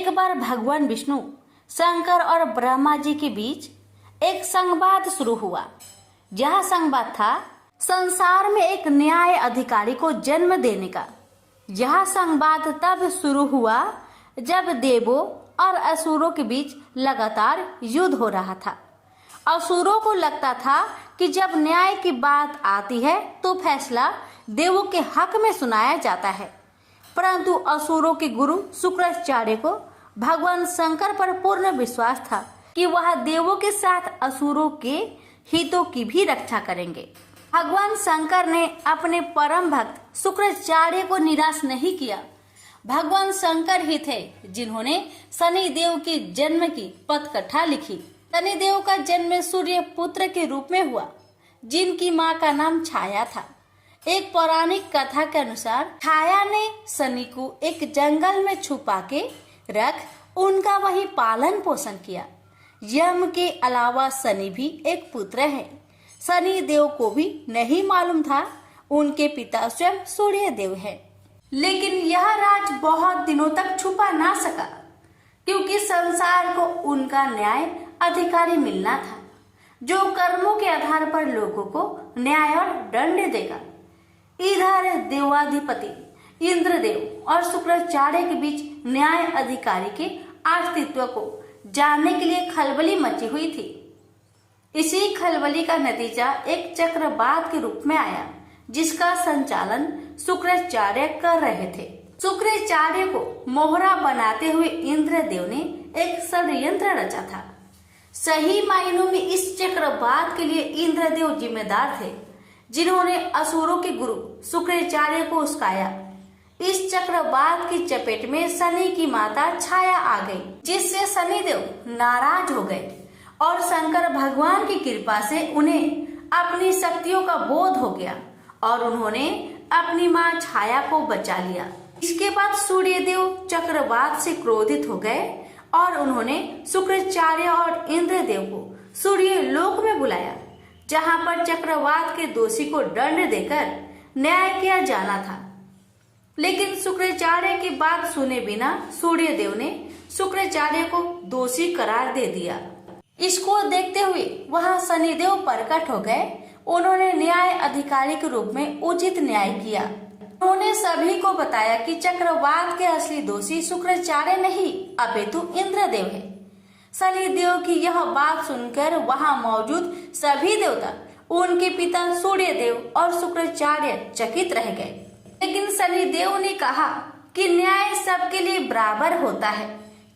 एक बार भगवान विष्णु, शंकर और ब्रह्मा जी के बीच एक संवाद शुरू हुआ। यह संवाद था संसार में एक न्याय अधिकारी को जन्म देने का। यह संवाद तब शुरू हुआ जब देवों और असुरों के बीच लगातार युद्ध हो रहा था। असुरों को लगता था कि जब न्याय की बात आती है तो फैसला देवों के हक में सुनाया जाता है, परंतु असुरों के गुरु शुक्राचार्य को भगवान शंकर पर पूर्ण विश्वास था कि वह देवों के साथ असुरों के हितों की भी रक्षा करेंगे। भगवान शंकर ने अपने परम भक्त शुक्राचार्य को निराश नहीं किया। भगवान शंकर ही थे जिन्होंने शनि देव के जन्म की पटकथा लिखी। शनि देव का जन्म सूर्य पुत्र के रूप में हुआ, जिनकी मां का नाम छाया था। एक पौराणिक कथा के अनुसार छाया ने शनि को एक जंगल में छुपा के रख उनका वही पालन पोषण किया। यम के अलावा शनि भी एक पुत्र है। शनि देव को भी नहीं मालूम था उनके पिता स्वयं सूर्य देव है। लेकिन यह राज बहुत दिनों तक छुपा ना सका, क्योंकि संसार को उनका न्याय अधिकारी मिलना था, जो कर्मों के आधार पर लोगों को न्याय और दंड देगा। इधर देवाधिपति इंद्रदेव और शुक्राचार्य के बीच न्याय अधिकारी के अस्तित्व को जानने के लिए खलबली मची हुई थी। इसी खलबली का नतीजा एक चक्रवात के रूप में आया, जिसका संचालन शुक्राचार्य कर रहे थे। शुक्राचार्य को मोहरा बनाते हुए इंद्रदेव ने एक षड्यंत्र रचा था। सही मायनों में इस चक्रवात के लिए इंद्रदेव जिम्मेदार थे, जिन्होंने असुरों के गुरु शुक्राचार्य को उस्काया। इस चक्रवात की चपेट में शनि की माता छाया आ गई, जिससे शनिदेव नाराज हो गए और शंकर भगवान की कृपा से उन्हें अपनी शक्तियों का बोध हो गया और उन्होंने अपनी मां छाया को बचा लिया। इसके बाद सूर्यदेव चक्रवात से क्रोधित हो गए और उन्होंने शुक्राचार्य और इंद्रदेव को सूर्य लोक में बुलाया, जहां पर चक्रवात के दोषी को दंड देकर न्याय किया जाना था। लेकिन शुक्राचार्य की बात सुने बिना सूर्यदेव ने शुक्राचार्य को दोषी करार दे दिया। इसको देखते हुए वहां शनिदेव प्रकट हो गए। उन्होंने न्याय अधिकारी के रूप में उचित न्याय किया। उन्होंने सभी को बताया कि चक्रवात के असली दोषी शुक्राचार्य नहीं अपितु इंद्रदेव है। शनिदेव की यह बात सुनकर वहां मौजूद सभी देवता, उनके पिता सूर्यदेव और शुक्राचार्य चकित रह गए। लेकिन शनिदेव ने कहा कि न्याय सबके लिए बराबर होता है,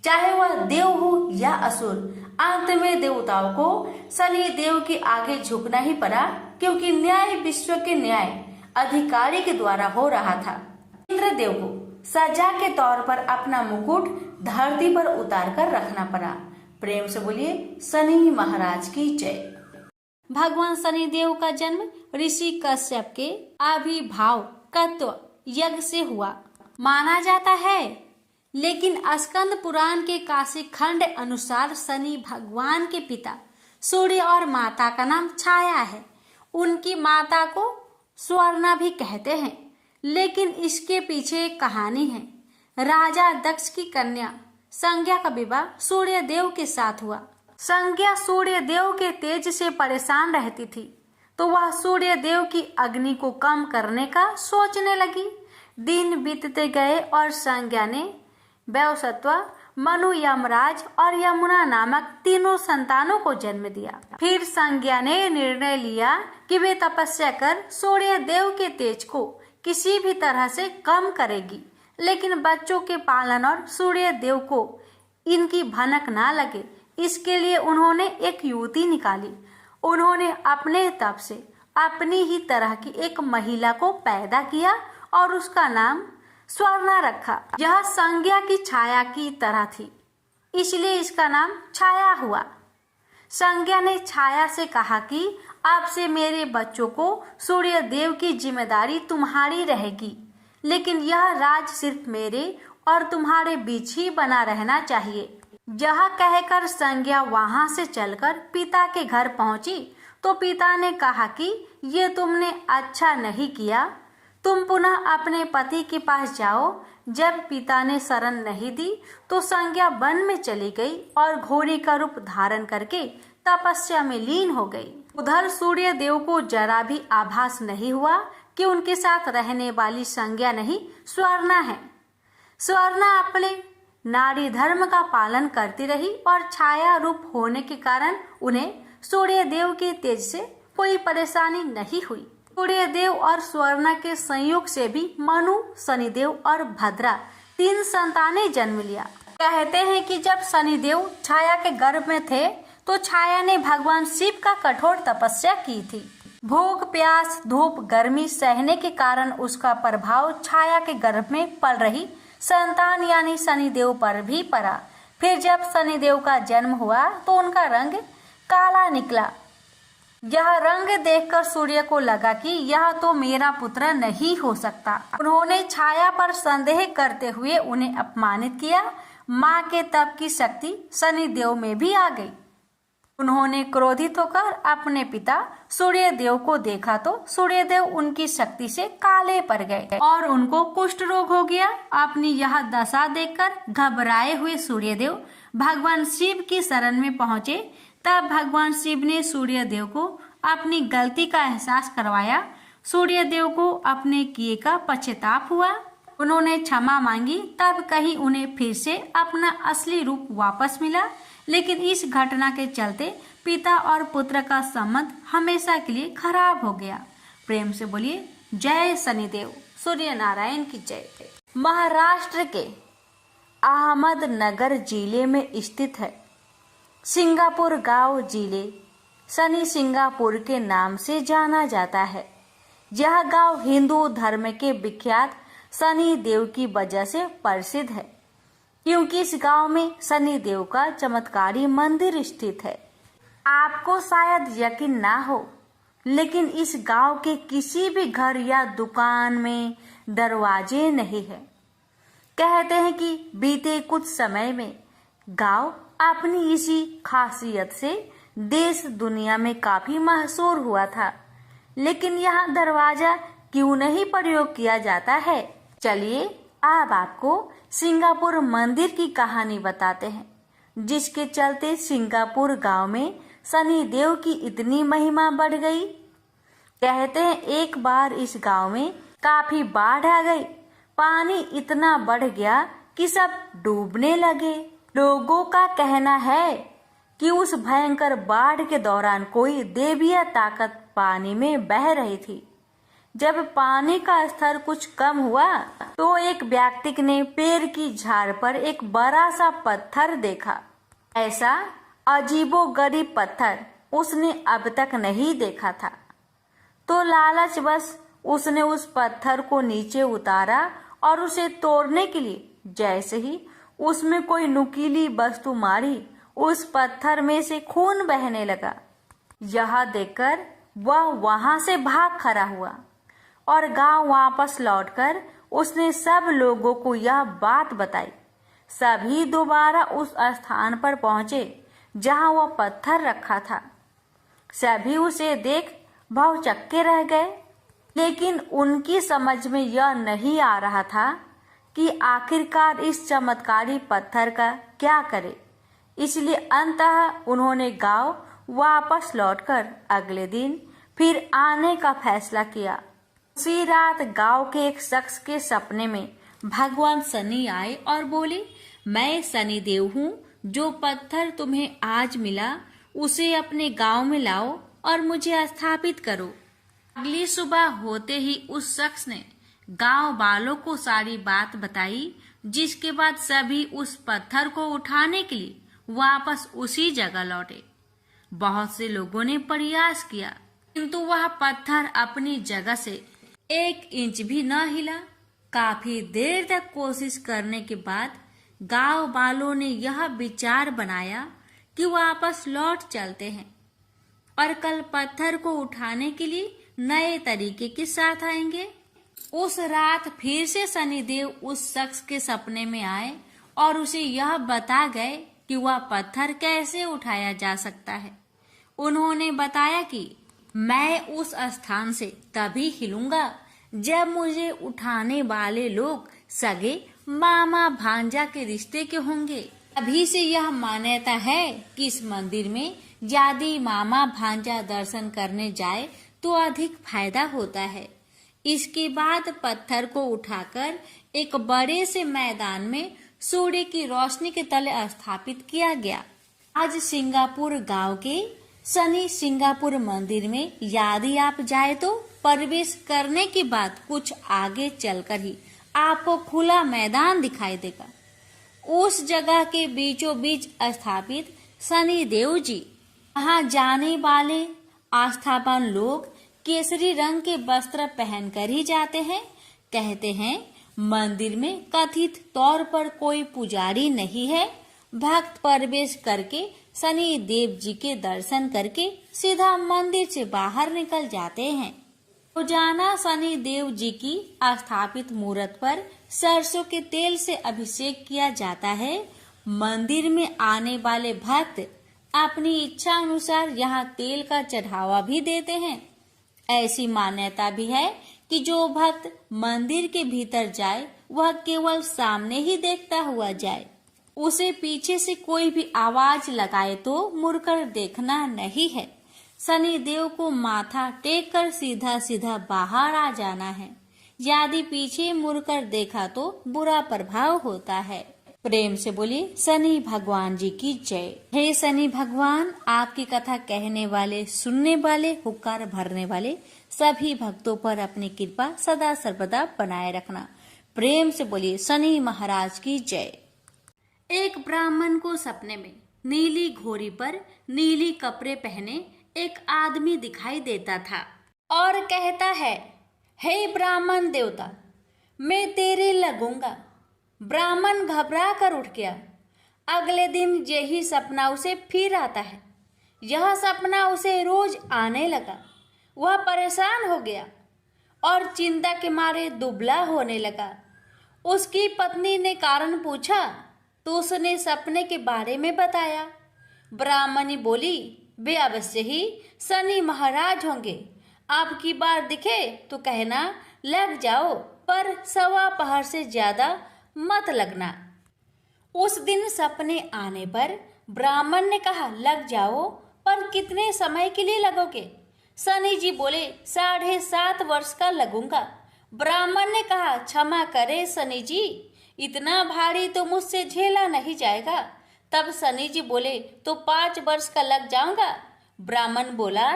चाहे वह देव हो या असुर। अंत में देवताओं को शनिदेव के आगे झुकना ही पड़ा, क्योंकि न्याय विश्व के न्याय अधिकारी के द्वारा हो रहा था। इंद्रदेव को सजा के तौर पर अपना मुकुट धरती पर उतार कर रखना पड़ा। प्रेम से बोलिए शनि महाराज की जय। भगवान शनिदेव का जन्म ऋषि कश्यप के आविर्भाव कत्व यज्ञ से हुआ माना जाता है। लेकिन स्कंद पुराण के काशी खंड अनुसार शनि भगवान के पिता सूर्य और माता का नाम छाया है। उनकी माता को स्वर्णा भी कहते हैं। लेकिन इसके पीछे एक कहानी है। राजा दक्ष की कन्या संज्ञा का विवाह सूर्य देव के साथ हुआ। संज्ञा सूर्य देव के तेज से परेशान रहती थी, तो वह सूर्य देव की अग्नि को कम करने का सोचने लगी। दिन बीतते गए और संज्ञा ने वैवस्वत, मनु, यमराज और यमुना नामक तीनों संतानों को जन्म दिया। फिर संज्ञा ने निर्णय लिया कि वे तपस्या कर सूर्य देव के तेज को किसी भी तरह से कम करेगी। लेकिन बच्चों के पालन और सूर्य देव को इनकी भनक ना लगे, इसके लिए उन्होंने एक युवती निकाली। उन्होंने अपने तप से अपनी ही तरह की एक महिला को पैदा किया और उसका नाम स्वर्णा रखा। यह संज्ञा की छाया की तरह थी, इसलिए इसका नाम छाया हुआ। संज्ञा ने छाया से कहा कि अब से मेरे बच्चों को सूर्य देव की जिम्मेदारी तुम्हारी रहेगी, लेकिन यह राज सिर्फ मेरे और तुम्हारे बीच ही बना रहना चाहिए। यह कहकर संज्ञा वहां से चलकर पिता के घर पहुंची तो पिता ने कहा कि ये तुमने अच्छा नहीं किया, तुम पुनः अपने पति के पास जाओ, जब पिता ने शरण नहीं दी तो संज्ञा वन में चली गई और घोड़ी का रूप धारण करके तपस्या में लीन हो गई। उधर सूर्य देव को जरा भी आभास नहीं हुआ कि उनके साथ रहने वाली संज्ञा नहीं स्वर्णा है। स्वर्णा अपने नारी धर्म का पालन करती रही और छाया रूप होने के कारण उन्हें सूर्य देव के तेज से कोई परेशानी नहीं हुई। सूर्य देव और स्वर्णा के संयोग से भी मनु, शनिदेव और भद्रा 3 संतानें जन्म लिया। कहते हैं कि जब शनिदेव छाया के गर्भ में थे तो छाया ने भगवान शिव का कठोर तपस्या की थी। भूख, प्यास, धूप, गर्मी सहने के कारण उसका प्रभाव छाया के गर्भ में पल रही संतान यानी शनिदेव पर भी पड़ा। फिर जब शनिदेव का जन्म हुआ तो उनका रंग काला निकला। यह रंग देखकर सूर्य को लगा कि यह तो मेरा पुत्र नहीं हो सकता। उन्होंने छाया पर संदेह करते हुए उन्हें अपमानित किया। माँ के तप की शक्ति शनिदेव में भी आ गई। उन्होंने क्रोधित होकर अपने पिता सूर्यदेव को देखा तो सूर्यदेव उनकी शक्ति से काले पड़ गए और उनको कुष्ठ रोग हो गया। अपनी यह दशा देखकर घबराए हुए सूर्यदेव भगवान शिव की शरण में पहुंचे। तब भगवान शिव ने सूर्यदेव को अपनी गलती का एहसास करवाया। सूर्यदेव को अपने किए का पश्चाताप हुआ। उन्होंने क्षमा मांगी। तब कहीं उन्हें फिर से अपना असली रूप वापस मिला। लेकिन इस घटना के चलते पिता और पुत्र का संबंध हमेशा के लिए खराब हो गया। प्रेम से बोलिए जय शनिदेव, सूर्य नारायण की जय। महाराष्ट्र के अहमदनगर जिले में स्थित है सिंगापुर गांव। जिले शनि सिंगापुर के नाम से जाना जाता है। यह गांव हिंदू धर्म के विख्यात शनि देव की वजह से प्रसिद्ध है, क्योंकि इस गांव में शनि देव का चमत्कारी मंदिर स्थित है। आपको शायद यकीन ना हो, लेकिन इस गांव के किसी भी घर या दुकान में दरवाजे नहीं है। कहते हैं कि बीते कुछ समय में गांव अपनी इसी खासियत से देश दुनिया में काफी मशहूर हुआ था। लेकिन यहाँ दरवाजा क्यों नहीं प्रयोग किया जाता है? चलिए अब आपको सिंगापुर मंदिर की कहानी बताते हैं, जिसके चलते सिंगापुर गांव में शनि देव की इतनी महिमा बढ़ गई। कहते हैं एक बार इस गांव में काफी बाढ़ आ गई। पानी इतना बढ़ गया कि सब डूबने लगे। लोगों का कहना है कि उस भयंकर बाढ़ के दौरान कोई दैवीय ताकत पानी में बह रही थी। जब पानी का स्तर कुछ कम हुआ तो एक व्यक्ति ने पेड़ की झाड़ पर एक बड़ा सा पत्थर देखा। ऐसा अजीबोगरीब पत्थर उसने अब तक नहीं देखा था। तो लालचवश उसने उस पत्थर को नीचे उतारा और उसे तोड़ने के लिए जैसे ही उसमें कोई नुकीली वस्तु मारी, उस पत्थर में से खून बहने लगा। यह देखकर वह वहां से भाग खड़ा हुआ और गांव वापस लौटकर उसने सब लोगों को यह बात बताई। सभी दोबारा उस स्थान पर पहुंचे जहां वह पत्थर रखा था। सभी उसे देख भौचक्के रह गए, लेकिन उनकी समझ में यह नहीं आ रहा था कि आखिरकार इस चमत्कारी पत्थर का क्या करे। इसलिए अंततः उन्होंने गांव वापस लौटकर अगले दिन फिर आने का फैसला किया। उसी रात गांव के एक शख्स के सपने में भगवान शनि आए और बोले, मैं शनि देव हूँ, जो पत्थर तुम्हें आज मिला उसे अपने गांव में लाओ और मुझे स्थापित करो। अगली सुबह होते ही उस शख्स ने गांव वालों को सारी बात बताई, जिसके बाद सभी उस पत्थर को उठाने के लिए वापस उसी जगह लौटे। बहुत से लोगों ने प्रयास किया, किंतु वह पत्थर अपनी जगह से 1 इंच भी न हिला। काफी देर तक कोशिश करने के बाद गांव वालों ने यह विचार बनाया कि वापस लौट चलते हैं और कल पत्थर को उठाने के लिए नए तरीके के साथ आएंगे। उस रात फिर से शनिदेव उस शख्स के सपने में आए और उसे यह बता गए कि वह पत्थर कैसे उठाया जा सकता है। उन्होंने बताया कि मैं उस स्थान से तभी हिलूंगा जब मुझे उठाने वाले लोग सगे मामा भांजा के रिश्ते के होंगे। अभी से यह मान्यता है कि इस मंदिर में यदि मामा भांजा दर्शन करने जाए तो अधिक फायदा होता है। इसके बाद पत्थर को उठाकर एक बड़े से मैदान में सूर्य की रोशनी के तले स्थापित किया गया। आज सिंगापुर गांव के शनि सिंगापुर मंदिर में यदि आप जाए तो प्रवेश करने के बाद कुछ आगे चलकर ही आपको खुला मैदान दिखाई देगा। उस जगह के बीचों बीच स्थापित शनि देव जी, वहां जाने वाले आस्थावान लोग केसरी रंग के वस्त्र पहनकर ही जाते हैं। कहते हैं मंदिर में कथित तौर पर कोई पुजारी नहीं है। भक्त प्रवेश करके शनि देव जी के दर्शन करके सीधा मंदिर से बाहर निकल जाते हैं। रोजाना शनि देव जी की स्थापित मूर्त पर सरसों के तेल से अभिषेक किया जाता है। मंदिर में आने वाले भक्त अपनी इच्छा अनुसार यहाँ तेल का चढ़ावा भी देते हैं। ऐसी मान्यता भी है कि जो भक्त मंदिर के भीतर जाए वह केवल सामने ही देखता हुआ जाए। उसे पीछे से कोई भी आवाज लगाए तो मुड़कर देखना नहीं है। शनि देव को माथा टेक कर सीधा सीधा बाहर आ जाना है। यदि पीछे मुड़कर देखा तो बुरा प्रभाव होता है। प्रेम से बोलिए शनि भगवान जी की जय। हे शनि भगवान, आपकी कथा कहने वाले, सुनने वाले, हुक्कार भरने वाले सभी भक्तों पर अपनी कृपा सदा सर्वदा बनाए रखना। प्रेम से बोलिए शनि महाराज की जय। एक ब्राह्मण को सपने में नीली घोड़ी पर नीली कपड़े पहने एक आदमी दिखाई देता था और कहता है, हे ब्राह्मण देवता, मैं तेरे लगूंगा। ब्राह्मण घबरा कर उठ गया। अगले दिन यही सपना उसे फिर आता है। यह सपना उसे रोज आने लगा। वह परेशान हो गया और चिंता के मारे दुबला होने लगा। उसकी पत्नी ने कारण पूछा तो उसने सपने के बारे में बताया। ब्राह्मणी बोली, वे अवश्य ही शनि महाराज होंगे। आपकी बार दिखे तो कहना लग जाओ, पर 1:15 से ज्यादा मत लगना। उस दिन सपने आने पर ब्राह्मण ने कहा, लग जाओ, पर कितने समय के लिए लगोगे? शनि जी बोले, 7.5 वर्ष का लगूंगा। ब्राह्मण ने कहा, क्षमा करे शनि जी, इतना भारी तो मुझसे झेला नहीं जाएगा। तब शनि जी बोले, तो 5 वर्ष का लग जाऊंगा। ब्राह्मण बोला,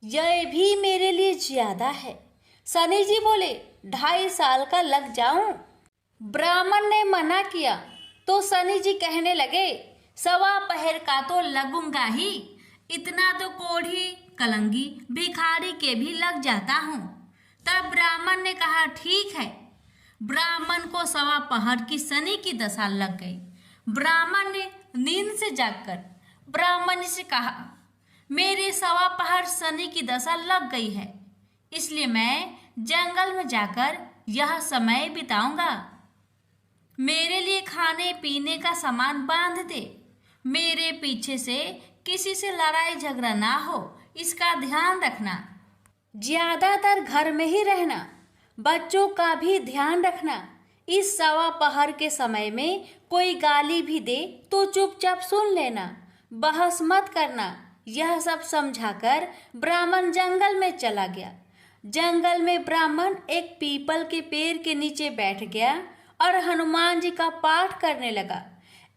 यह भी मेरे लिए ज्यादा है। शनि जी बोले, 2.5 साल का लग जाऊं। ब्राह्मण ने मना किया तो शनि जी कहने लगे, 1.15 का तो लगूंगा ही, इतना तो कोढ़ी कलंगी भिखारी के भी लग जाता हूँ। तब ब्राह्मण ने कहा, ठीक है। ब्राह्मण को 1.15 की शनि की दशा लग गई। ब्राह्मण ने नींद से जागकर ब्राह्मण से कहा, मेरे 1.15 शनि की दशा लग गई है, इसलिए मैं जंगल में जाकर यह समय बिताऊंगा। मेरे लिए खाने पीने का सामान बांध दे। मेरे पीछे से किसी से लड़ाई झगड़ा ना हो, इसका ध्यान रखना। ज्यादातर घर में ही रहना। बच्चों का भी ध्यान रखना। इस 1.15 के समय में कोई गाली भी दे तो चुपचाप सुन लेना, बहस मत करना। यह सब समझाकर ब्राह्मण जंगल में चला गया। जंगल में ब्राह्मण एक पीपल के पेड़ के नीचे बैठ गया और हनुमान जी का पाठ करने लगा।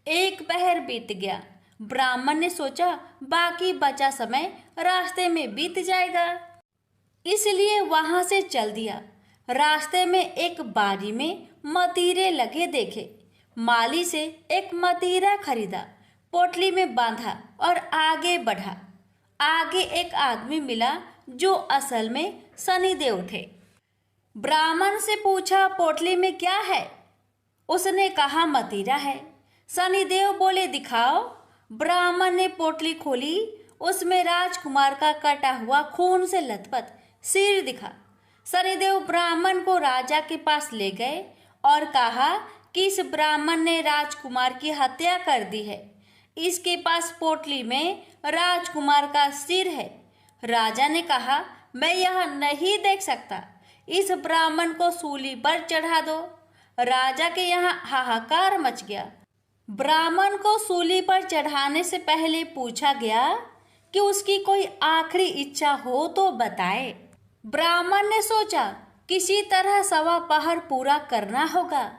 1 पहर बीत गया। ब्राह्मण ने सोचा बाकी बचा समय रास्ते में बीत जाएगा, इसलिए वहां से चल दिया। रास्ते में एक बाड़ी में मतीरे लगे देखे। माली से एक मतीरा खरीदा, पोटली में बांधा और आगे बढ़ा। आगे एक आदमी मिला जो असल में शनिदेव थे। ब्राह्मण से पूछा, पोटली में क्या है? उसने कहा, मतीरा है। शनिदेव बोले, दिखाओ। ब्राह्मण ने पोटली खोली। उसमें राजकुमार का कटा हुआ खून से लथपथ सिर दिखा। शनिदेव ब्राह्मण को राजा के पास ले गए और कहा कि इस ब्राह्मण ने राजकुमार की हत्या कर दी है। इसके पास पोटली में राजकुमार का सिर है। राजा ने कहा, मैं यह नहीं देख सकता। इस ब्राह्मण को सूली पर चढ़ा दो। राजा के यहाँ हाहाकार मच गया। ब्राह्मण को सूली पर चढ़ाने से पहले पूछा गया कि उसकी कोई आखिरी इच्छा हो तो बताए। ब्राह्मण ने सोचा किसी तरह 1.25 पहर पूरा करना होगा।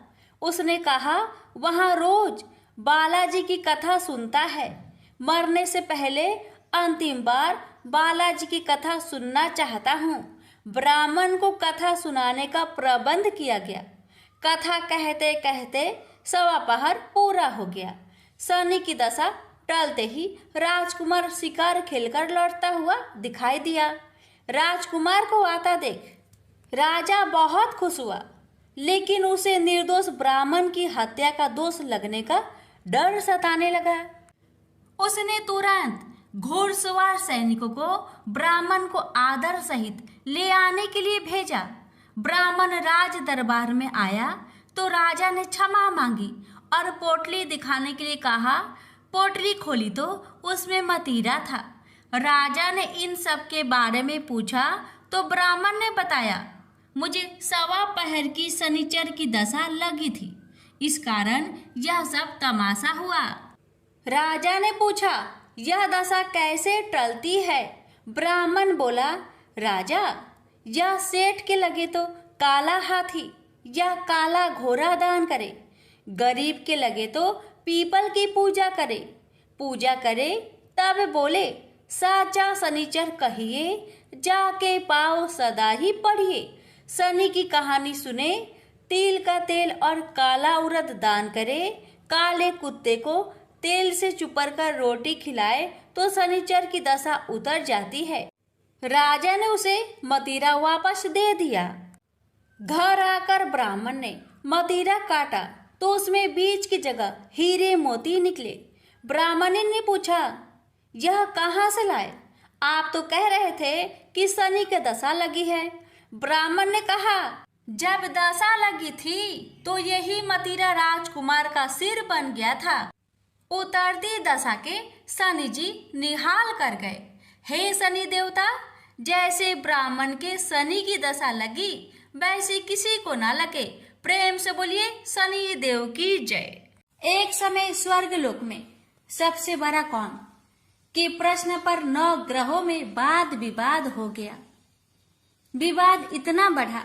उसने कहा, वहां रोज बालाजी की कथा सुनता है, मरने से पहले अंतिम बार बालाजी की कथा सुनना चाहता हूँ। ब्राह्मण को कथा सुनाने का प्रबंध किया गया। कथा कहते कहते 1.25 पहर पूरा हो गया। शनि की दशा टलते ही राजकुमार शिकार खेलकर लौटता हुआ दिखाई दिया। राजकुमार को आता देख राजा बहुत खुश हुआ, लेकिन उसे निर्दोष ब्राह्मण की हत्या का दोष लगने का डर सताने लगा। उसने तुरंत घोड़सवार सैनिकों को ब्राह्मण को आदर सहित ले आने के लिए भेजा। ब्राह्मण राज दरबार में आया तो राजा ने क्षमा मांगी और पोटली दिखाने के लिए कहा। पोटली खोली तो उसमें मतीरा था। राजा ने इन सब के बारे में पूछा तो ब्राह्मण ने बताया, मुझे 1.25 पहर की शनिचर की दशा लगी थी, इस कारण यह सब तमाशा हुआ। राजा ने पूछा, यह दशा कैसे टलती है? ब्राह्मण बोला, राजा, यह सेठ के लगे तो काला हाथी या काला घोड़ा दान करे, गरीब के लगे तो पीपल की पूजा करे तब बोले, साचा शनिचर कहिए, जाके पाओ सदा ही पढ़िए। शनि की कहानी सुने, तिल का तेल और काला उड़द दान करे, काले कुत्ते को तेल से चुपर कर रोटी खिलाए तो शनिचर की दशा उतर जाती है। राजा ने उसे मतीरा वापस दे दिया। घर आकर ब्राह्मण ने मतीरा काटा तो उसमें बीज की जगह हीरे मोती निकले। ब्राह्मण ने पूछा, यह कहाँ से लाए? आप तो कह रहे थे कि शनि की दशा लगी है। ब्राह्मण ने कहा, जब दशा लगी थी तो यही मतीरा राजकुमार का सिर बन गया था। उतरती दशा के शनि जी निहाल कर गए। हे शनि देवता, जैसे ब्राह्मण के शनि की दशा लगी वैसे किसी को ना लगे। प्रेम से बोलिए शनि देव की जय। एक समय स्वर्ग लोक में सबसे बड़ा कौन के प्रश्न पर 9 ग्रहों में वाद विवाद हो गया। विवाद इतना बढ़ा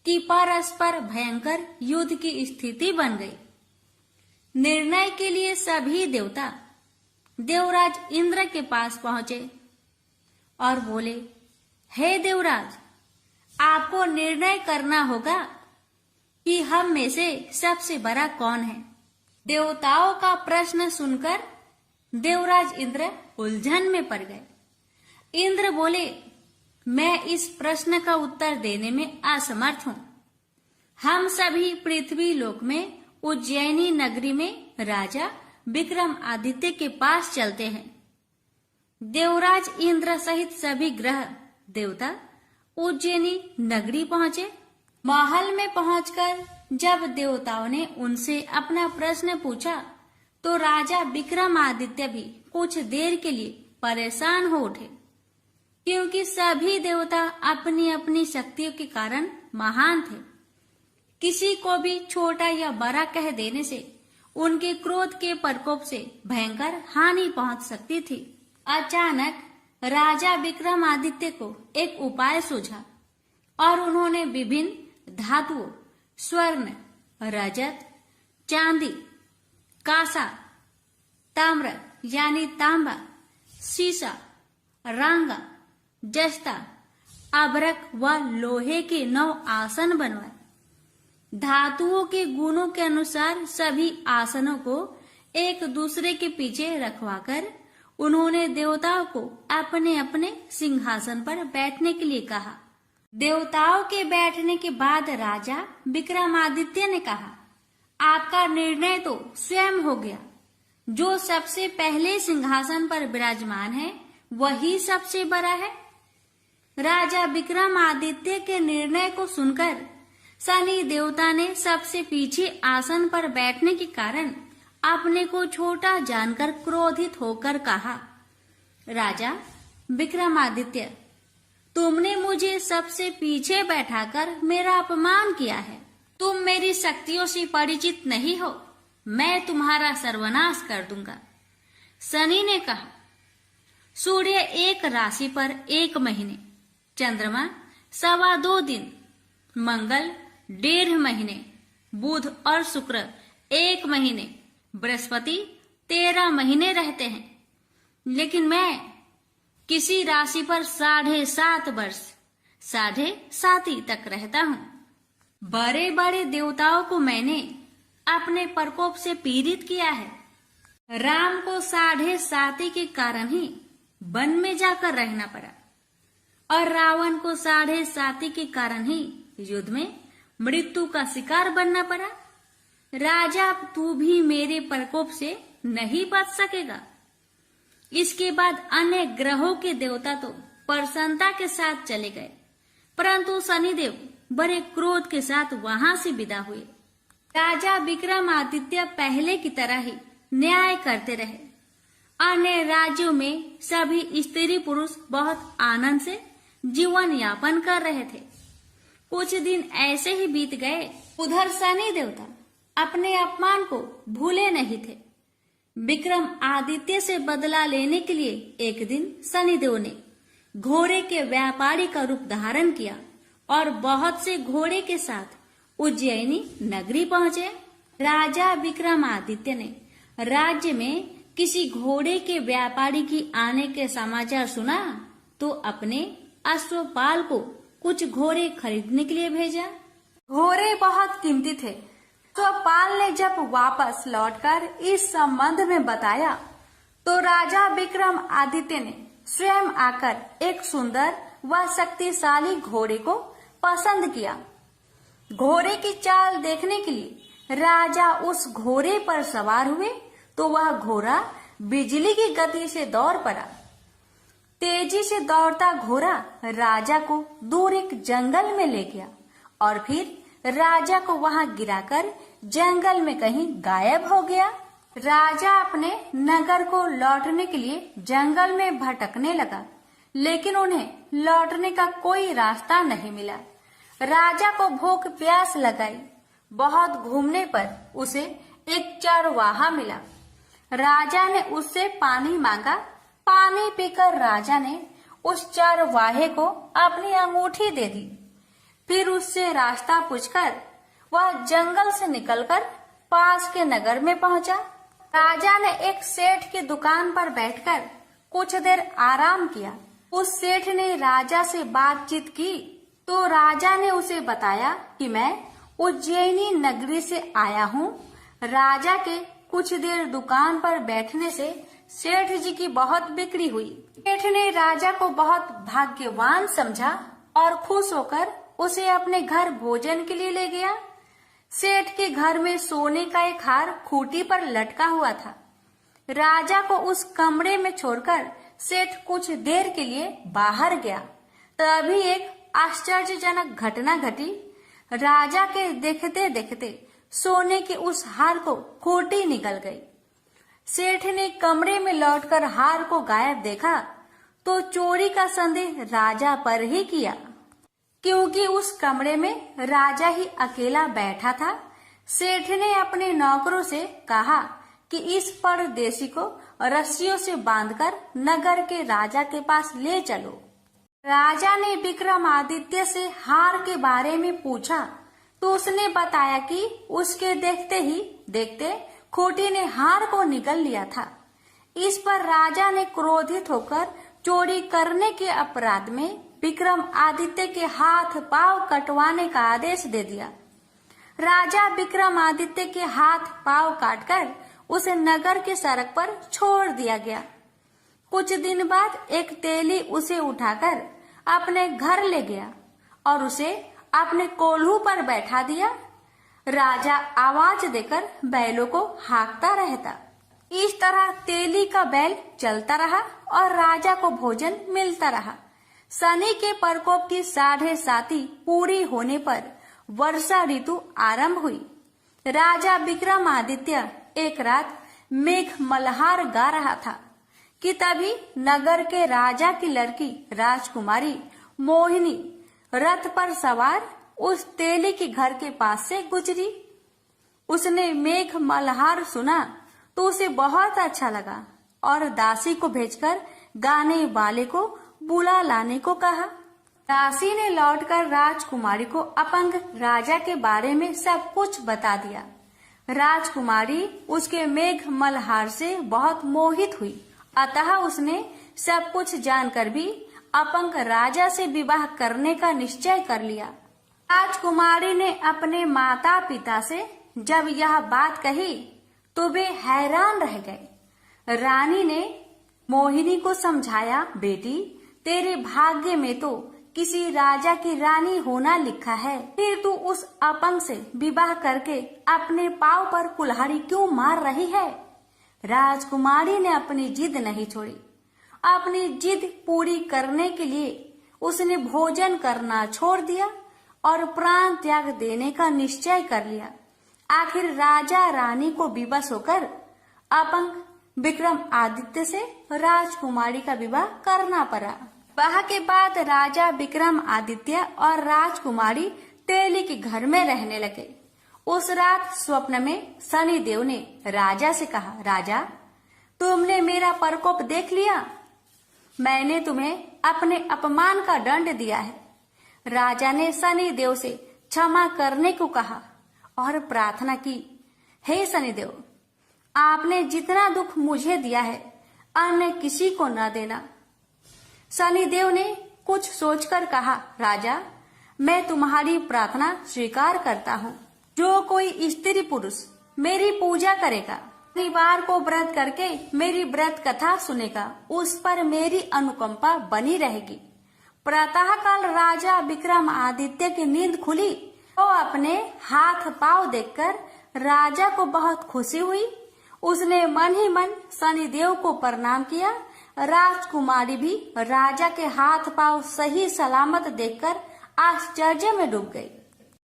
कि परस्पर भयंकर युद्ध की स्थिति बन गई। निर्णय के लिए सभी देवता देवराज इंद्र के पास पहुंचे और बोले, हे देवराज, आपको निर्णय करना होगा कि हम में से सबसे बड़ा कौन है। देवताओं का प्रश्न सुनकर देवराज इंद्र उलझन में पड़ गए। इंद्र बोले, मैं इस प्रश्न का उत्तर देने में असमर्थ हूं। हम सभी पृथ्वी लोक में उज्जैनी नगरी में राजा विक्रमादित्य के पास चलते हैं। देवराज इंद्र सहित सभी ग्रह देवता उज्जैनी नगरी पहुंचे। महल में पहुंचकर जब देवताओं ने उनसे अपना प्रश्न पूछा तो राजा विक्रमादित्य भी कुछ देर के लिए परेशान हो उठे, क्योंकि सभी देवता अपनी अपनी शक्तियों के कारण महान थे। किसी को भी छोटा या बड़ा कह देने से उनके क्रोध के प्रकोप से भयंकर हानि पहुंच सकती थी। अचानक राजा विक्रमादित्य को एक उपाय सूझा और उन्होंने विभिन्न धातुओं, स्वर्ण, रजत, चांदी, कांसा, ताम्र यानी तांबा, सीसा, रांगा, जस्ता, अभ्रक व लोहे के 9 आसन बनवाए। धातुओं के गुणों के अनुसार सभी आसनों को एक दूसरे के पीछे रखवाकर उन्होंने देवताओं को अपने अपने सिंहासन पर बैठने के लिए कहा। देवताओं के बैठने के बाद राजा विक्रमादित्य ने कहा, आपका निर्णय तो स्वयं हो गया। जो सबसे पहले सिंहासन पर विराजमान है वही सबसे बड़ा है। राजा विक्रमादित्य के निर्णय को सुनकर शनि देवता ने सबसे पीछे आसन पर बैठने के कारण अपने को छोटा जानकर क्रोधित होकर कहा, राजा विक्रमादित्य, तुमने मुझे सबसे पीछे बैठाकर मेरा अपमान किया है। तुम मेरी शक्तियों से परिचित नहीं हो, मैं तुम्हारा सर्वनाश कर दूंगा। शनि ने कहा, सूर्य एक राशि पर 1 महीने, चंद्रमा 2.25 दिन, मंगल 1.5 महीने, बुध और शुक्र 1 महीने, बृहस्पति 13 महीने रहते हैं, लेकिन मैं किसी राशि पर 7.5 वर्ष 7.5 तक रहता हूँ। बड़े बड़े देवताओं को मैंने अपने प्रकोप से पीड़ित किया है। राम को 7.5 के कारण ही वन में जाकर रहना पड़ा और रावण को 7.5 के कारण ही युद्ध में मृत्यु का शिकार बनना पड़ा। राजा, तू भी मेरे प्रकोप से नहीं बच सकेगा। इसके बाद अन्य ग्रहों के देवता तो प्रसन्नता के साथ चले गए, परंतु शनिदेव बड़े क्रोध के साथ वहां से विदा हुए। राजा विक्रमादित्य पहले की तरह ही न्याय करते रहे। अन्य राज्यों में सभी स्त्री पुरुष बहुत आनंद से जीवन यापन कर रहे थे। कुछ दिन ऐसे ही बीत गए। उधर शनि देवता अपने अपमान को भूले नहीं थे। विक्रम आदित्य से बदला लेने के लिए एक दिन शनिदेव ने घोड़े के व्यापारी का रूप धारण किया और बहुत से घोड़े के साथ उज्जैनी नगरी पहुंचे। राजा विक्रमादित्य ने राज्य में किसी घोड़े के व्यापारी की आने के समाचार सुना तो अपने अश्वपाल को कुछ घोड़े खरीदने के लिए भेजा। घोड़े बहुत कीमती थे। तो पाल ने जब वापस लौटकर इस संबंध में बताया तो राजा विक्रम आदित्य ने स्वयं आकर एक सुंदर व शक्तिशाली घोड़े को पसंद किया। घोड़े की चाल देखने के लिए राजा उस घोड़े पर सवार हुए तो वह घोड़ा बिजली की गति से दौड़ पड़ा। तेजी से दौड़ता घोड़ा राजा को दूर एक जंगल में ले गया और फिर राजा को वहां गिराकर जंगल में कहीं गायब हो गया। राजा अपने नगर को लौटने के लिए जंगल में भटकने लगा, लेकिन उन्हें लौटने का कोई रास्ता नहीं मिला। राजा को भूख प्यास लगाई। बहुत घूमने पर उसे एक चरवाहा मिला। राजा ने उससे पानी मांगा। पानी पीकर राजा ने उस चरवाहे को अपनी अंगूठी दे दी। फिर उससे रास्ता पूछकर वह जंगल से निकलकर पास के नगर में पहुंचा। राजा ने एक सेठ की दुकान पर बैठकर कुछ देर आराम किया। उस सेठ ने राजा से बातचीत की तो राजा ने उसे बताया कि मैं उज्जैनी नगरी से आया हूँ। राजा के कुछ देर दुकान पर बैठने से सेठ जी की बहुत बिक्री हुई। सेठ ने राजा को बहुत भाग्यवान समझा और खुश होकर उसे अपने घर भोजन के लिए ले गया। सेठ के घर में सोने का एक हार खूंटी पर लटका हुआ था। राजा को उस कमरे में छोड़कर सेठ कुछ देर के लिए बाहर गया। तभी एक आश्चर्यजनक घटना घटी। राजा के देखते देखते सोने के उस हार को खूंटी निकल गई। सेठ ने कमरे में लौटकर हार को गायब देखा तो चोरी का संदेह राजा पर ही किया, क्योंकि उस कमरे में राजा ही अकेला बैठा था। सेठ ने अपने नौकरों से कहा कि इस परदेशी को रस्सियों से बांधकर नगर के राजा के पास ले चलो। राजा ने विक्रमादित्य से हार के बारे में पूछा तो उसने बताया कि उसके देखते ही देखते खूंटी ने हार को निगल लिया था। इस पर राजा ने क्रोधित होकर चोरी करने के अपराध में विक्रमादित्य के हाथ पांव कटवाने का आदेश दे दिया। राजा विक्रमादित्य के हाथ पांव काटकर उसे नगर के सड़क पर छोड़ दिया गया। कुछ दिन बाद एक तेली उसे उठाकर अपने घर ले गया और उसे अपने कोल्हू पर बैठा दिया। राजा आवाज देकर बैलों को हाँकता रहता। इस तरह तेली का बैल चलता रहा और राजा को भोजन मिलता रहा। शनि के प्रकोप की 7.5 पूरी होने पर वर्षा ऋतु आरंभ हुई। राजा विक्रमादित्य एक रात मेघ मल्हार गा रहा था कि तभी नगर के राजा की लड़की राजकुमारी मोहिनी रथ पर सवार उस तेली के घर के पास से गुजरी। उसने मेघ मल्हार सुना तो उसे बहुत अच्छा लगा और दासी को भेजकर गाने वाले को बुला लाने को कहा। दासी ने लौटकर राजकुमारी को अपंग राजा के बारे में सब कुछ बता दिया। राजकुमारी उसके मेघ मल्हार से बहुत मोहित हुई, अतः उसने सब कुछ जानकर भी अपंग राजा से विवाह करने का निश्चय कर लिया। राजकुमारी ने अपने माता पिता से जब यह बात कही तो वे हैरान रह गए। रानी ने मोहिनी को समझाया, बेटी तेरे भाग्य में तो किसी राजा की रानी होना लिखा है, फिर तू उस अपंग से विवाह करके अपने पांव पर कुल्हाड़ी क्यों मार रही है। राजकुमारी ने अपनी जिद नहीं छोड़ी। अपनी जिद पूरी करने के लिए उसने भोजन करना छोड़ दिया और प्राण त्याग देने का निश्चय कर लिया। आखिर राजा रानी को विवश होकर अपंग विक्रमादित्य से राजकुमारी का विवाह करना पड़ा। विवाह के बाद राजा विक्रमादित्य और राजकुमारी तेली के घर में रहने लगे। उस रात स्वप्न में शनिदेव ने राजा से कहा, राजा तुमने मेरा प्रकोप देख लिया, मैंने तुम्हें अपने अपमान का दंड दिया है। राजा ने शनिदेव से क्षमा करने को कहा और प्रार्थना की, हे शनिदेव, आपने जितना दुख मुझे दिया है अन्य किसी को न देना। शनिदेव ने कुछ सोचकर कहा, राजा मैं तुम्हारी प्रार्थना स्वीकार करता हूँ। जो कोई स्त्री पुरुष मेरी पूजा करेगा, शनिवार को व्रत करके मेरी व्रत कथा सुनेगा, उस पर मेरी अनुकंपा बनी रहेगी। प्रातः काल राजा विक्रमादित्य की नींद खुली तो अपने हाथ पांव देखकर राजा को बहुत खुशी हुई। उसने मन ही मन शनिदेव को प्रणाम किया। राजकुमारी भी राजा के हाथ पांव सही सलामत देखकर आश्चर्य में डूब गई।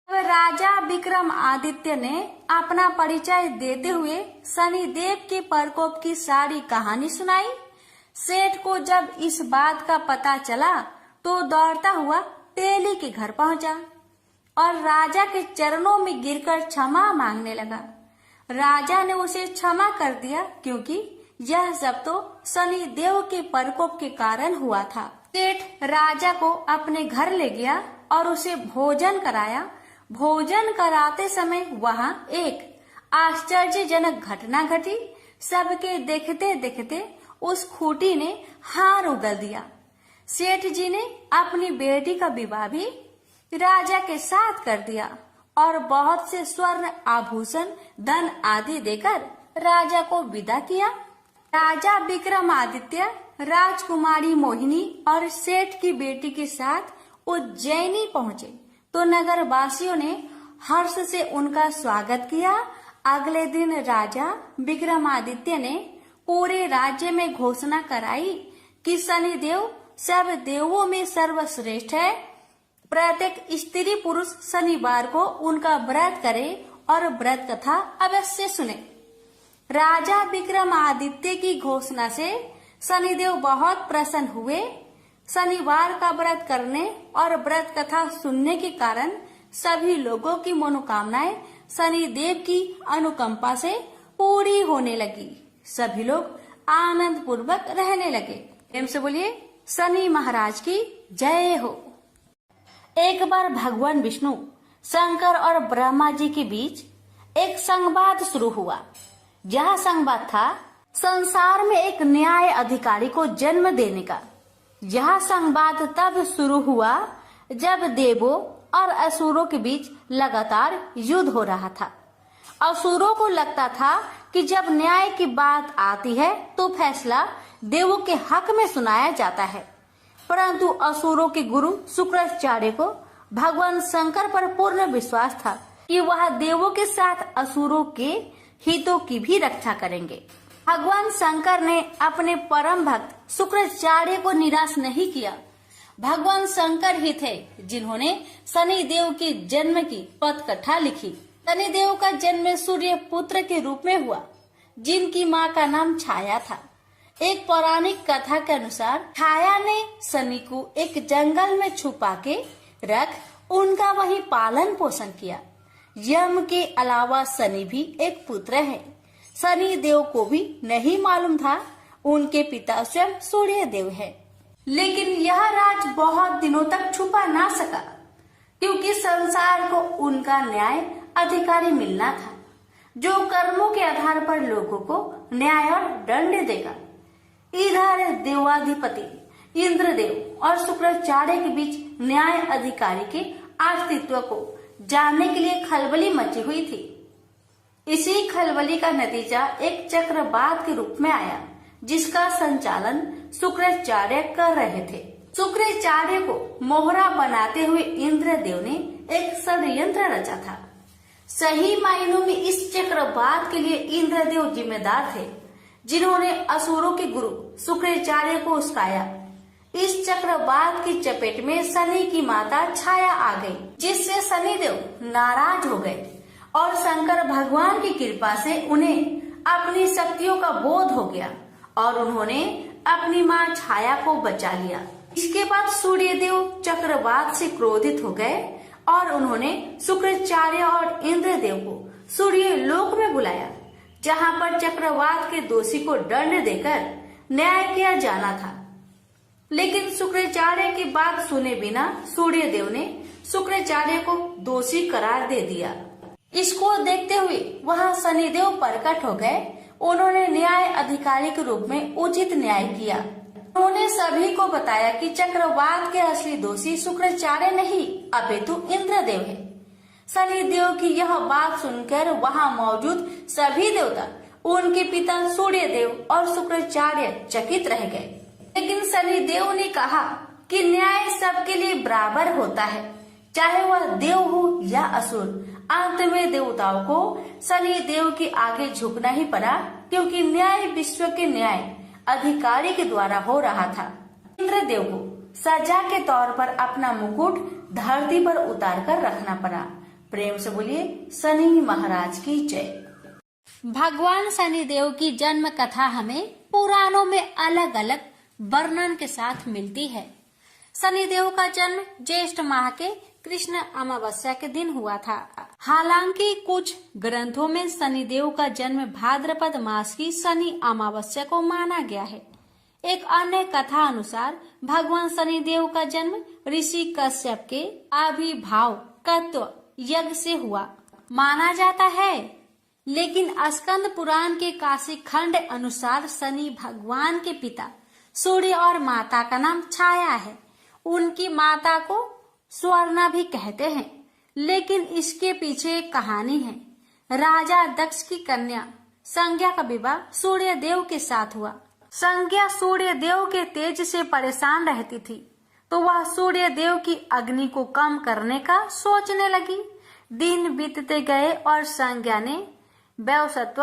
राजा विक्रमादित्य ने अपना परिचय देते हुए शनिदेव के प्रकोप की सारी कहानी सुनाई। सेठ को जब इस बात का पता चला तो दौड़ता हुआ तेली के घर पहुंचा और राजा के चरणों में गिरकर क्षमा मांगने लगा। राजा ने उसे क्षमा कर दिया क्योंकि यह सब तो शनिदेव के प्रकोप के कारण हुआ था। सेठ राजा को अपने घर ले गया और उसे भोजन कराया। भोजन कराते समय वहां एक आश्चर्यजनक घटना घटी। सबके देखते देखते उस खूंटी ने हार उगल दिया। सेठ जी ने अपनी बेटी का विवाह भी राजा के साथ कर दिया और बहुत से स्वर्ण आभूषण धन आदि देकर राजा को विदा किया। राजा विक्रमादित्य राजकुमारी मोहिनी और सेठ की बेटी के साथ उज्जैनी पहुंचे तो नगर वासियों ने हर्ष से उनका स्वागत किया। अगले दिन राजा विक्रमादित्य ने पूरे राज्य में घोषणा कराई कि शनिदेव सब देवों में सर्वश्रेष्ठ है। प्रत्येक स्त्री पुरुष शनिवार को उनका व्रत करे और व्रत कथा अवश्य सुने। राजा विक्रमादित्य की घोषणा से शनिदेव बहुत प्रसन्न हुए। शनिवार का व्रत करने और व्रत कथा सुनने के कारण सभी लोगों की मनोकामनाएं शनिदेव की अनुकंपा से पूरी होने लगी। सभी लोग आनंद पूर्वक रहने लगे। प्रेम से बोलिए शनि महाराज की जय हो। एक बार भगवान विष्णु, शंकर और ब्रह्मा जी के बीच एक संवाद शुरू हुआ। यह संवाद था संसार में एक न्याय अधिकारी को जन्म देने का। यह संवाद तब शुरू हुआ जब देवों और असुरों के बीच लगातार युद्ध हो रहा था। असुरों को लगता था कि जब न्याय की बात आती है तो फैसला देवों के हक में सुनाया जाता है, परंतु असुरों के गुरु शुक्राचार्य को भगवान शंकर पर पूर्ण विश्वास था कि वह देवों के साथ असुरों के हितों की भी रक्षा करेंगे। भगवान शंकर ने अपने परम भक्त शुक्राचार्य को निराश नहीं किया। भगवान शंकर ही थे जिन्होंने शनिदेव के जन्म की पथकथा लिखी। शनिदेव का जन्म सूर्य पुत्र के रूप में हुआ, जिनकी मां का नाम छाया था। एक पौराणिक कथा के अनुसार छाया ने शनि को एक जंगल में छुपा के रख उनका वही पालन पोषण किया। यम के अलावा शनि भी एक पुत्र है। शनि देव को भी नहीं मालूम था उनके पिता स्वयं सूर्य देव है। लेकिन यह राज बहुत दिनों तक छुपा ना सका, क्योंकि संसार को उनका न्याय अधिकारी मिलना था, जो कर्मों के आधार पर लोगों को न्याय और दंड देगा। इधर देवाधिपति इंद्रदेव और शुक्राचार्य के बीच न्याय अधिकारी के अस्तित्व को जानने के लिए खलबली मची हुई थी। इसी खलबली का नतीजा एक चक्रवात के रूप में आया, जिसका संचालन शुक्राचार्य कर रहे थे। शुक्राचार्य को मोहरा बनाते हुए इंद्रदेव ने एक षड्यंत्र रचा था। सही मायनों में इस चक्रवात के लिए इंद्रदेव जिम्मेदार थे, जिन्होंने असुरों के गुरु शुक्राचार्य को उस्काया। इस चक्रवात की चपेट में शनि की माता छाया आ गई, जिससे शनिदेव नाराज हो गए और शंकर भगवान की कृपा से उन्हें अपनी शक्तियों का बोध हो गया और उन्होंने अपनी मां छाया को बचा लिया। इसके बाद सूर्यदेव चक्रवात से क्रोधित हो गए और उन्होंने शुक्राचार्य और इंद्रदेव को सूर्य लोक में बुलाया, जहां पर चक्रवात के दोषी को दंड देकर न्याय किया जाना था। लेकिन शुक्राचार्य की बात सुने बिना सूर्यदेव ने शुक्राचार्य को दोषी करार दे दिया। इसको देखते हुए वहां शनिदेव प्रकट हो गए। उन्होंने न्याय अधिकारी के रूप में उचित न्याय किया। उन्होंने सभी को बताया कि चक्रवात के असली दोषी शुक्राचार्य नहीं अपितु इंद्रदेव है। शनिदेव की यह बात सुनकर वहां मौजूद सभी देवता, उनके पिता सूर्यदेव और शुक्राचार्य चकित रह गए। लेकिन शनिदेव ने कहा कि न्याय सबके लिए बराबर होता है, चाहे वह देव हो या असुर। अंत में देवताओं को शनिदेव के आगे झुकना ही पड़ा, क्योंकि न्याय विश्व के न्याय अधिकारी के द्वारा हो रहा था। इंद्रदेव को सजा के तौर पर अपना मुकुट धरती पर उतार कर रखना पड़ा। प्रेम से बोलिए शनि महाराज की जय। भगवान शनिदेव की जन्म कथा हमें पुराणों में अलग अलग वर्णन के साथ मिलती है। शनिदेव का जन्म ज्येष्ठ माह के कृष्ण अमावस्या के दिन हुआ था। हालांकि कुछ ग्रंथों में शनिदेव का जन्म भाद्रपद मास की शनि अमावस्या को माना गया है। एक अन्य कथा अनुसार भगवान शनिदेव का जन्म ऋषि कश्यप के आविर्भाव तत्व यज्ञ से हुआ माना जाता है। लेकिन स्कंद पुराण के काशी खंड अनुसार शनि भगवान के पिता सूर्य और माता का नाम छाया है। उनकी माता को स्वर्णा भी कहते हैं। लेकिन इसके पीछे एक कहानी है। राजा दक्ष की कन्या संज्ञा का विवाह सूर्य देव के साथ हुआ। संज्ञा सूर्य देव के तेज से परेशान रहती थी, तो वह सूर्य देव की अग्नि को कम करने का सोचने लगी। दिन बीतते गए और संज्ञा ने वैवस्वत,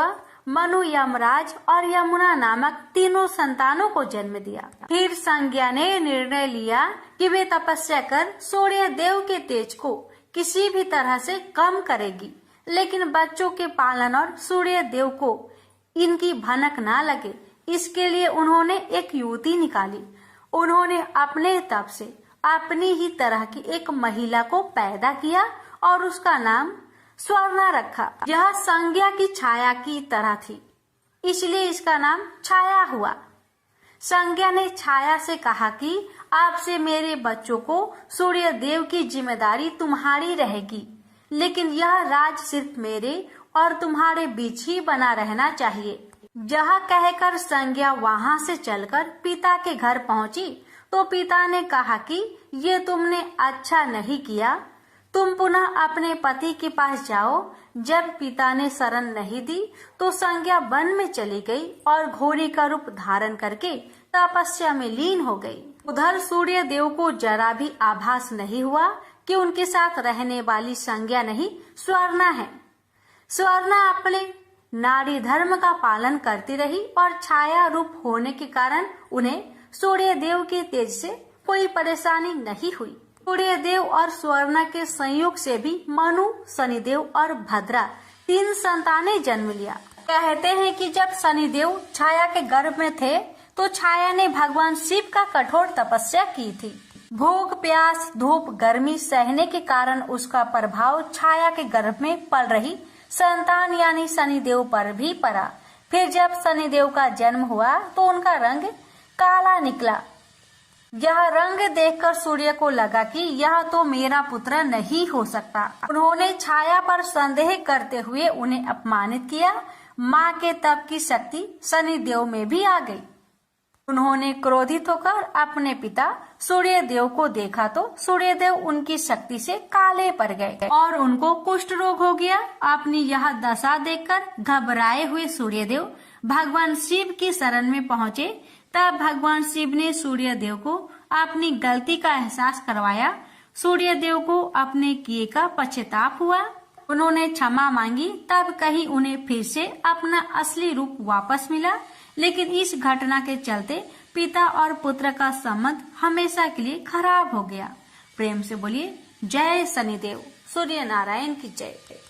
मनु, यमराज और यमुना नामक तीनों संतानों को जन्म दिया। फिर संज्ञा ने निर्णय लिया कि वे तपस्या कर सूर्य देव के तेज को किसी भी तरह से कम करेगी। लेकिन बच्चों के पालन और सूर्य देव को इनकी भनक ना लगे, इसके लिए उन्होंने एक युवती निकाली। उन्होंने अपने तप से अपनी ही तरह की एक महिला को पैदा किया और उसका नाम स्वर्णा रखा। यह संज्ञा की छाया की तरह थी, इसलिए इसका नाम छाया हुआ। संज्ञा ने छाया से कहा कि आपसे मेरे बच्चों को सूर्य देव की जिम्मेदारी तुम्हारी रहेगी, लेकिन यह राज सिर्फ मेरे और तुम्हारे बीच ही बना रहना चाहिए। यह कहकर संज्ञा वहां से चलकर पिता के घर पहुंची, तो पिता ने कहा कि ये तुमने अच्छा नहीं किया, तुम पुनः अपने पति के पास जाओ। जब पिता ने शरण नहीं दी तो संज्ञा वन में चली गई और घोड़ी का रूप धारण करके तपस्या में लीन हो गई। उधर सूर्य देव को जरा भी आभास नहीं हुआ कि उनके साथ रहने वाली संज्ञा नहीं स्वर्णा है। स्वर्णा अपने नारी धर्म का पालन करती रही और छाया रूप होने के कारण उन्हें सूर्य देव के तेज से कोई परेशानी नहीं हुई। सूर्य देव और स्वर्णा के संयोग से भी मनु, शनिदेव और भद्रा 3 संतानें जन्म लिया। कहते हैं कि जब शनिदेव छाया के गर्भ में थे तो छाया ने भगवान शिव का कठोर तपस्या की थी। भूख प्यास धूप गर्मी सहने के कारण उसका प्रभाव छाया के गर्भ में पल रही संतान यानी शनिदेव पर भी पड़ा। फिर जब शनिदेव का जन्म हुआ तो उनका रंग काला निकला। यह रंग देखकर सूर्य को लगा कि यह तो मेरा पुत्र नहीं हो सकता। उन्होंने छाया पर संदेह करते हुए उन्हें अपमानित किया। माँ के तप की शक्ति शनिदेव में भी आ गई। उन्होंने क्रोधित होकर अपने पिता सूर्यदेव को देखा तो सूर्यदेव उनकी शक्ति से काले पड़ गए और उनको कुष्ठ रोग हो गया। अपनी यह दशा देखकर घबराए हुए सूर्यदेव भगवान शिव की शरण में पहुँचे। तब भगवान शिव ने सूर्यदेव को अपनी गलती का एहसास करवाया। सूर्यदेव को अपने किए का पश्चाताप हुआ। उन्होंने क्षमा मांगी। तब कहीं उन्हें फिर से अपना असली रूप वापस मिला। लेकिन इस घटना के चलते पिता और पुत्र का संबंध हमेशा के लिए खराब हो गया। प्रेम से बोलिए जय शनिदेव। सूर्य नारायण की जय।